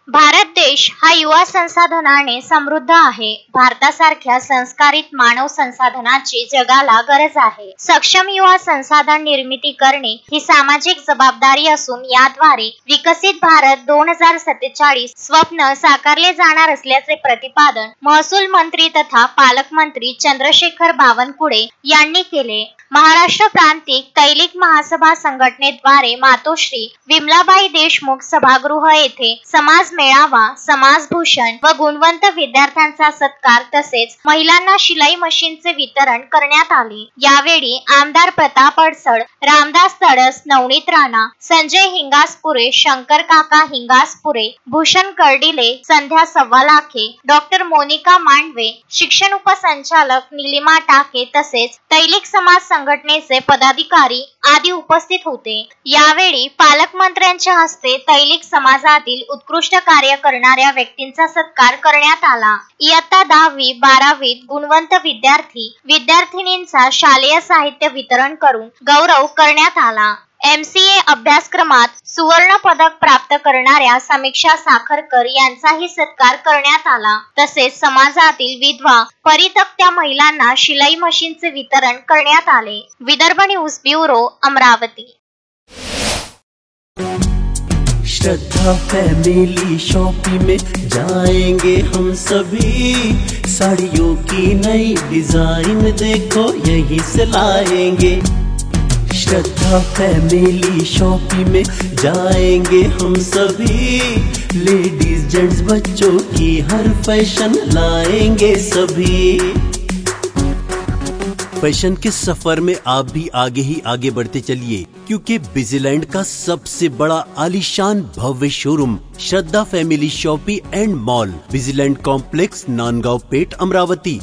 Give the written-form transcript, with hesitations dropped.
भारत देश हा युवा संसाधनाने समृद्ध आहे. भारतासारख्या संस्कारित मानव संसाधनाची जगाला गरज आहे. सक्षम युवा संसाधन निर्मिती करणे ही सामाजिक जबाबदारी असून याद्वारे विकसित भारत 2047 स्वप्न साकारले जाणार असल्याचे प्रतिपादन महसूल मंत्री तथा पालकमंत्री चंद्रशेखर बावनकुळे यांनी केले. महाराष्ट्र प्रांतिक तैलिक महासभा संघटनेद्वारे मातोश्री विमलाबाई देशमुख सभागृह येथे समाज मेळावा, समाजभूषण व गुणवंत विद्यार्थ्यांचा सत्कार तसेच महिलांना शिलाई मशीनचे वितरण करण्यात आले. यावेळी आमदार प्रताप अडसड, रामदास तडस, नवनीत राणा, संजय हिंगासपुरे, शंकर काका हिंगासपुरे, भूषण कर्डिले, संध्या सव्वालाखे, डॉक्टर मोनिका मांडवे, शिक्षण उपसंचालक निलिमा टाके तसेच तैलिक समाज संघटनेचे पदाधिकारी आदी उपस्थित होते. यावेळी पालकमंत्र्यांच्या हस्ते तैलिक समाजातील उत्कृष्ट कार्य करणाऱ्या व्यक्तींचा सत्कार करण्यात आला. इयत्ता 10वी 12वीत गुणवंत विद्यार्थिनींचा शालेय साहित्य वितरण करून गौरव करण्यात आला. MCA अभ्यासक्रमात सुवर्ण पदक प्राप्त करणाऱ्या समीक्षा साखरकर यांचाही सत्कार करण्यात आला. तसेच समाजातील विधवा परित्यक्त्या महिलांना शिलाई मशीनचे वितरण करण्यात आले. Vidarbha news bureau, Amravati. Shraddha family shopping में जाएंगे हम सभी, साड़ियों की नई डिजाइन देखो यहीं से लाएंगे। श्रद्धा फैमिली शॉपिंग में जाएंगे हम सभी, लेडीज जेंट्स बच्चों की हर फैशन लाएंगे सभी। फैशन के सफर में आप भी आगे ही आगे बढ़ते चलिए, क्योंकि बिजीलैंड का सबसे बड़ा आलीशान भव्य showroom Shraddha family shopping and mall, Busyland complex, Nandgaon Peth, Amravati.